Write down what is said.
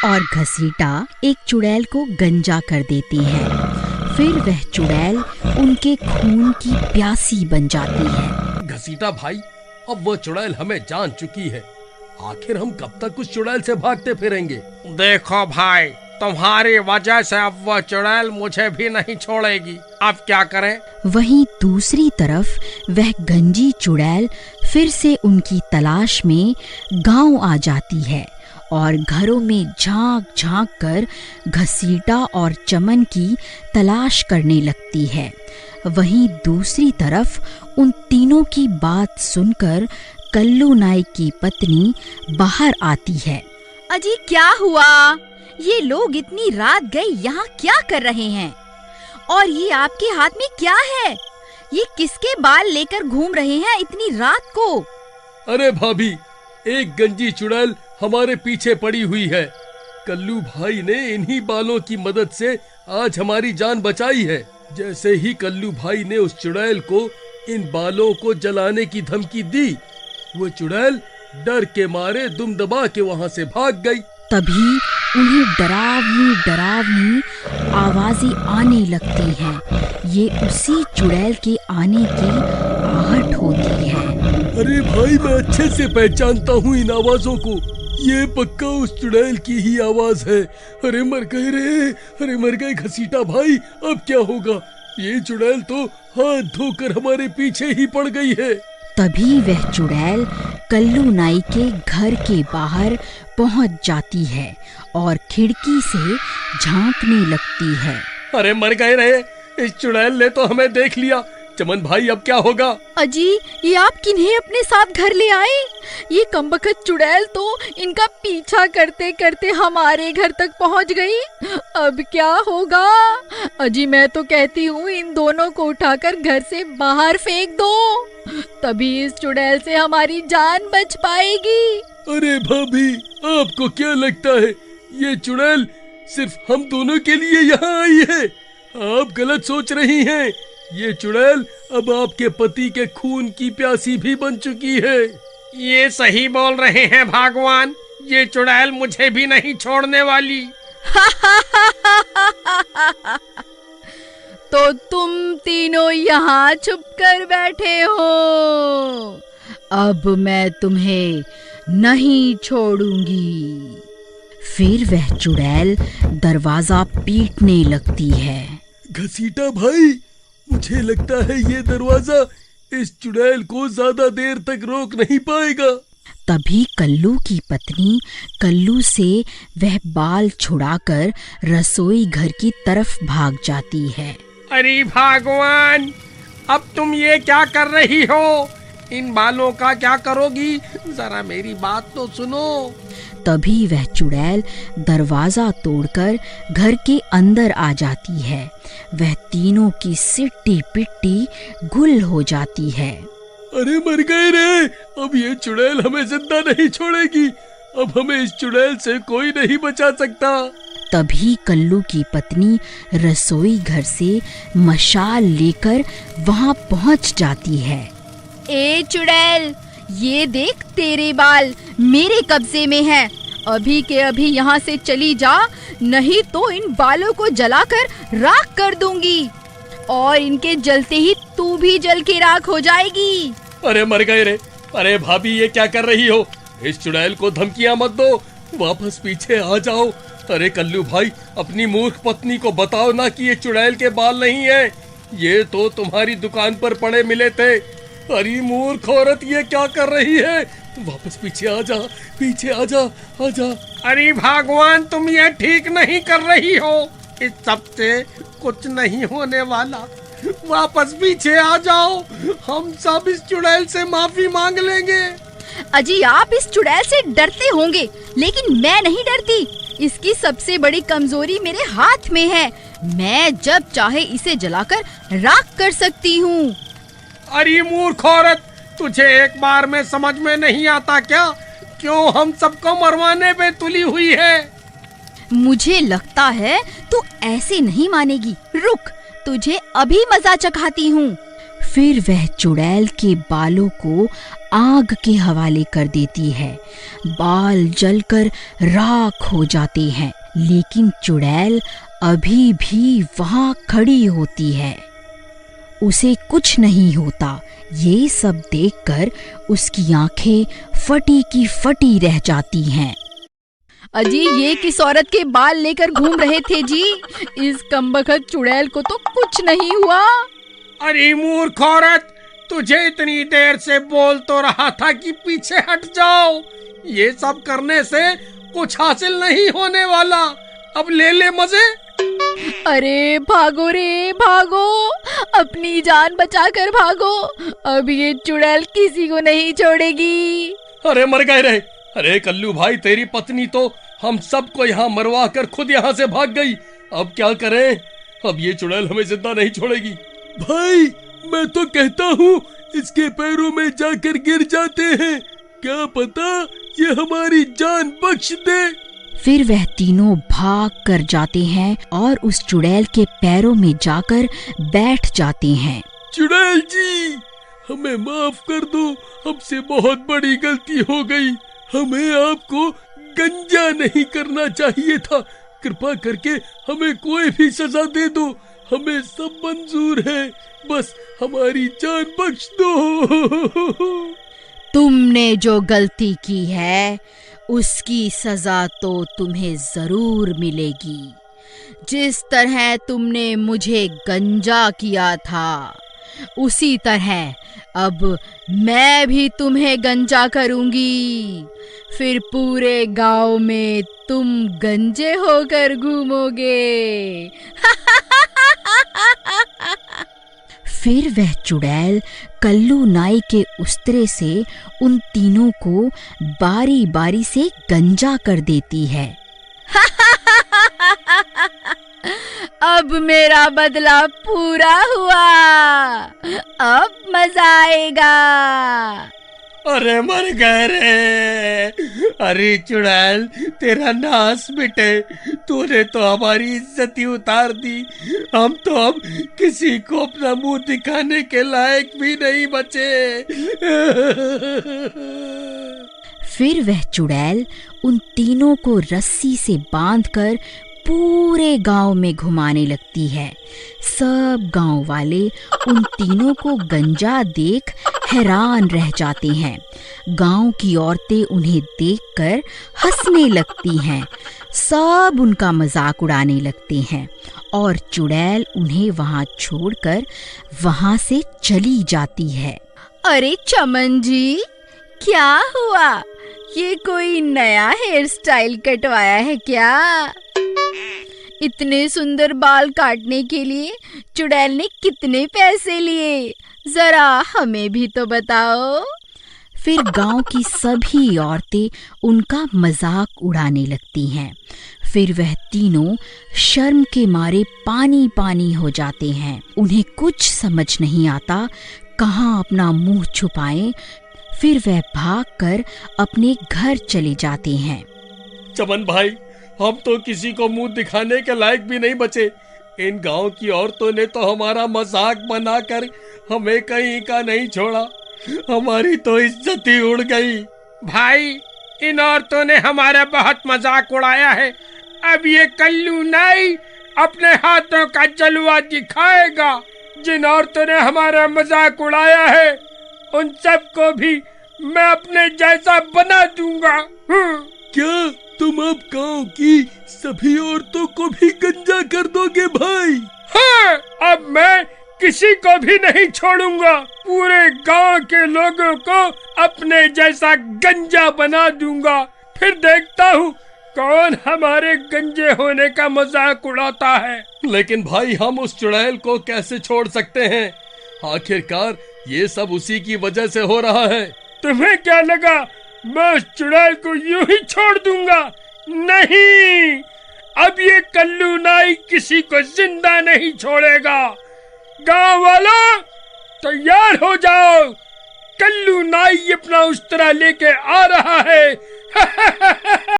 और घसीटा एक चुड़ैल को गंजा कर देती है। फिर वह चुड़ैल उनके खून की प्यासी बन जाती है। घसीटा भाई, अब वो चुड़ैल हमें जान चुकी है। आखिर हम कब तक उस चुड़ैल से भागते फिरेंगे? देखो भाई, तुम्हारी वजह से अब वो चुड़ैल मुझे भी नहीं छोड़ेगी। अब क्या करें? वहीं दूसरी तरफ वह गंजी चुड़ैल फिर से उनकी तलाश में गांव आ जाती है और घरों में झांक झांक कर घसीटा और चमन की तलाश करने लगती है। वहीं दूसरी तरफ उन तीनों की बात सुनकर कल्लू नाई की पत्नी बाहर आती है। अजी क्या हुआ? ये लोग इतनी रात गए यहाँ क्या कर रहे हैं? और ये आपके हाथ में क्या है? ये किसके बाल लेकर घूम रहे हैं इतनी रात को? अरे भाभी, एक गंजी चुड़ैल हमारे पीछे पड़ी हुई है। कल्लू भाई ने इन्हीं बालों की मदद से आज हमारी जान बचाई है। जैसे ही कल्लू भाई ने उस चुड़ैल को इन बालों को जलाने की धमकी दी, वो चुड़ैल डर के मारे दुम दबा के वहाँ से भाग गई। तभी उन्हें डरावनी डरावनी आवाजें आने लगती हैं। ये उसी चुड़ैल के आने की आहट होती है। अरे भाई, मैं अच्छे से पहचानता हूँ इन आवाजों को। ये पक्का उस चुड़ैल की ही आवाज है। अरे मर गए रे, अरे मर गए घसीटा भाई, अब क्या होगा? ये चुड़ैल तो हाथ धोकर हमारे पीछे ही पड़ गई है। तभी वह चुड़ैल कल्लू नाई के घर के बाहर पहुंच जाती है और खिड़की से झांकने लगती है। अरे मर गए रे, इस चुड़ैल ने तो हमें देख लिया। चमन भाई, अब क्या होगा? अजी, ये आप किन्हें अपने साथ घर ले आए? ये कमबख्त चुड़ैल तो इनका पीछा करते करते हमारे घर तक पहुंच गई। अब क्या होगा? अजी, मैं तो कहती हूँ इन दोनों को उठाकर घर से बाहर फेंक दो, तभी इस चुड़ैल से हमारी जान बच पाएगी। अरे भाभी, आपको क्या लगता है ये चुड़ैल सिर्फ हम दोनों के लिए यहाँ आई है? आप गलत सोच रही हैं। ये चुड़ैल अब आपके पति के खून की प्यासी भी बन चुकी है। ये सही बोल रहे हैं भगवान, ये चुड़ैल मुझे भी नहीं छोड़ने वाली। तो तुम तीनों यहाँ छुप कर बैठे हो, अब मैं तुम्हें नहीं छोड़ूंगी। फिर वह चुड़ैल दरवाजा पीटने लगती है। घसीटा भाई, मुझे लगता है ये दरवाजा इस चुड़ैल को ज्यादा देर तक रोक नहीं पाएगा। तभी कल्लू की पत्नी कल्लू से वह बाल छुड़ाकर रसोई घर की तरफ भाग जाती है। अरे भगवान, अब तुम ये क्या कर रही हो? इन बालों का क्या करोगी? जरा मेरी बात तो सुनो। तभी वह चुड़ैल दरवाजा तोड़कर घर के अंदर आ जाती है। वह तीनों की सिट्टी पिट्टी गुल हो जाती है। अरे मर गए रे, अब ये चुड़ैल हमें जिंदा नहीं छोड़ेगी। अब हमें इस चुड़ैल से कोई नहीं बचा सकता। तभी कल्लू की पत्नी रसोई घर से मशाल लेकर वहां पहुंच जाती है। ए चुड़ैल, ये देख, तेरे बाल मेरे कब्जे में हैं। अभी के अभी यहाँ से चली जा, नहीं तो इन बालों को जलाकर राख कर दूंगी और इनके जलते ही तू भी जल के राख हो जाएगी। अरे मर गए रे। अरे भाभी, ये क्या कर रही हो? इस चुड़ैल को धमकियां मत दो, वापस पीछे आ जाओ। अरे कल्लू भाई, अपनी मूर्ख पत्नी को बताओ ना कि ये चुड़ैल के बाल नहीं है, ये तो तुम्हारी दुकान पर पड़े मिले थे। अरे मूर्ख औरत, ये क्या कर रही है? वापस पीछे आ जा, पीछे आ जा, आ जा। अरे भगवान, तुम ये ठीक नहीं कर रही हो। इस सब से कुछ नहीं होने वाला। वापस पीछे आ जाओ, हम सब इस चुड़ैल से माफी मांग लेंगे। अजी, आप इस चुड़ैल से डरते होंगे, लेकिन मैं नहीं डरती। इसकी सबसे बड़ी कमजोरी मेरे हाथ में है। मैं जब चाहे इसे जलाकर राख कर सकती हूँ। अरे मूर्ख औरत, तुझे एक बार में समझ में नहीं आता क्या? क्यों हम सबको मरवाने पे तुली हुई है? मुझे लगता है तू ऐसे नहीं मानेगी। रुक, तुझे अभी मजा चखाती हूँ। फिर वह चुड़ैल के बालों को आग के हवाले कर देती है। बाल जलकर राख हो जाते हैं, लेकिन चुड़ैल अभी भी वहां खड़ी होती है। उसे कुछ नहीं होता। ये सब देखकर उसकी आंखें फटी की फटी रह जाती हैं। अजी, ये किस औरत के बाल लेकर घूम रहे थे जी? इस कमबख्त चुड़ैल को तो कुछ नहीं हुआ। अरे मूर्ख औरत, तुझे इतनी देर से बोल तो रहा था कि पीछे हट जाओ। ये सब करने से कुछ हासिल नहीं होने वाला। अब ले ले मजे। अरे भागो रे भागो, अपनी जान बचाकर भागो। अब ये चुड़ैल किसी को नहीं छोड़ेगी। अरे मर गए रे। अरे कल्लू भाई, तेरी पत्नी तो हम सबको यहाँ मरवा कर खुद यहाँ से भाग गई। अब क्या करें? अब ये चुड़ैल हमें जिंदा नहीं छोड़ेगी। भाई, मैं तो कहता हूँ इसके पैरों में जाकर गिर जाते हैं, क्या पता ये हमारी जान बख्श दे। फिर वह तीनों भाग कर जाते हैं और उस चुड़ैल के पैरों में जाकर बैठ जाते हैं। चुड़ैल जी, हमें माफ कर दो, हमसे बहुत बड़ी गलती हो गई। हमें आपको गंजा नहीं करना चाहिए था। कृपा करके हमें कोई भी सजा दे दो, हमें सब मंजूर है, बस हमारी जान बख्श दो। तुमने जो गलती की है उसकी सजा तो तुम्हें जरूर मिलेगी। जिस तरह तुमने मुझे गंजा किया था, उसी तरह अब मैं भी तुम्हें गंजा करूंगी। फिर पूरे गांव में तुम गंजे होकर घूमोगे। फिर वह चुड़ैल कल्लू नाई के उस्तरे से उन तीनों को बारी बारी से गंजा कर देती है। अब मेरा बदला पूरा हुआ, अब मजा आएगा। अरे मर गए रे। अरे चुड़ैल, तेरा नाश मिटे। तूने तो हमारी इज्जत ही उतार दी। हम तो अब किसी को अपना मुंह दिखाने के लायक भी नहीं बचे। फिर वह चुड़ैल उन तीनों को रस्सी से बांधकर पूरे गांव में घुमाने लगती है। सब गांव वाले उन तीनों को गंजा देख हैरान रह जाते हैं। गांव की औरतें उन्हें देखकर हंसने लगती हैं। सब उनका मजाक उड़ाने लगते हैं और चुड़ैल उन्हें वहां छोड़कर वहां से चली जाती है। अरे चमन जी, क्या हुआ? ये कोई नया हेयर स्टाइल कटवाया है क्या? इतने सुंदर बाल काटने के लिए चुड़ैल ने कितने पैसे लिए? जरा हमें भी तो बताओ। फिर गांव की सभी औरतें उनका मजाक उड़ाने लगती हैं। फिर वह तीनों शर्म के मारे पानी पानी हो जाते हैं। उन्हें कुछ समझ नहीं आता कहाँ अपना मुंह छुपाएं। फिर वह भागकर अपने घर चले जाते हैं। चमन भाई, हम तो किसी को मुंह दिखाने के लायक भी नहीं बचे। इन गांव की औरतों ने तो हमारा मजाक बनाकर हमें कहीं का नहीं छोड़ा। हमारी तो इज्जत ही उड़ गई। भाई, इन औरतों ने हमारा बहुत मजाक उड़ाया है। अब ये कल्लू नाई अपने हाथों का जलवा दिखाएगा। जिन औरतों ने हमारा मजाक उड़ाया है, उन सबको भी मैं अपने जैसा बना दूंगा। क्या तुम अब गांव की सभी औरतों को भी गंजा कर दोगे भाई? हाँ, अब मैं किसी को भी नहीं छोड़ूंगा। पूरे गांव के लोगों को अपने जैसा गंजा बना दूंगा। फिर देखता हूँ कौन हमारे गंजे होने का मजाक उड़ाता है। लेकिन भाई, हम उस चुड़ैल को कैसे छोड़ सकते हैं? आखिरकार ये सब उसी की वजह से हो रहा है। तुम्हें क्या लगा मैं उस चुड़ैल को यूं ही छोड़ दूंगा? नहीं, अब ये कल्लू नाई किसी को जिंदा नहीं छोड़ेगा। गांव वालों, तैयार हो जाओ, कल्लू नाई अपना उस्तरा लेके आ रहा है।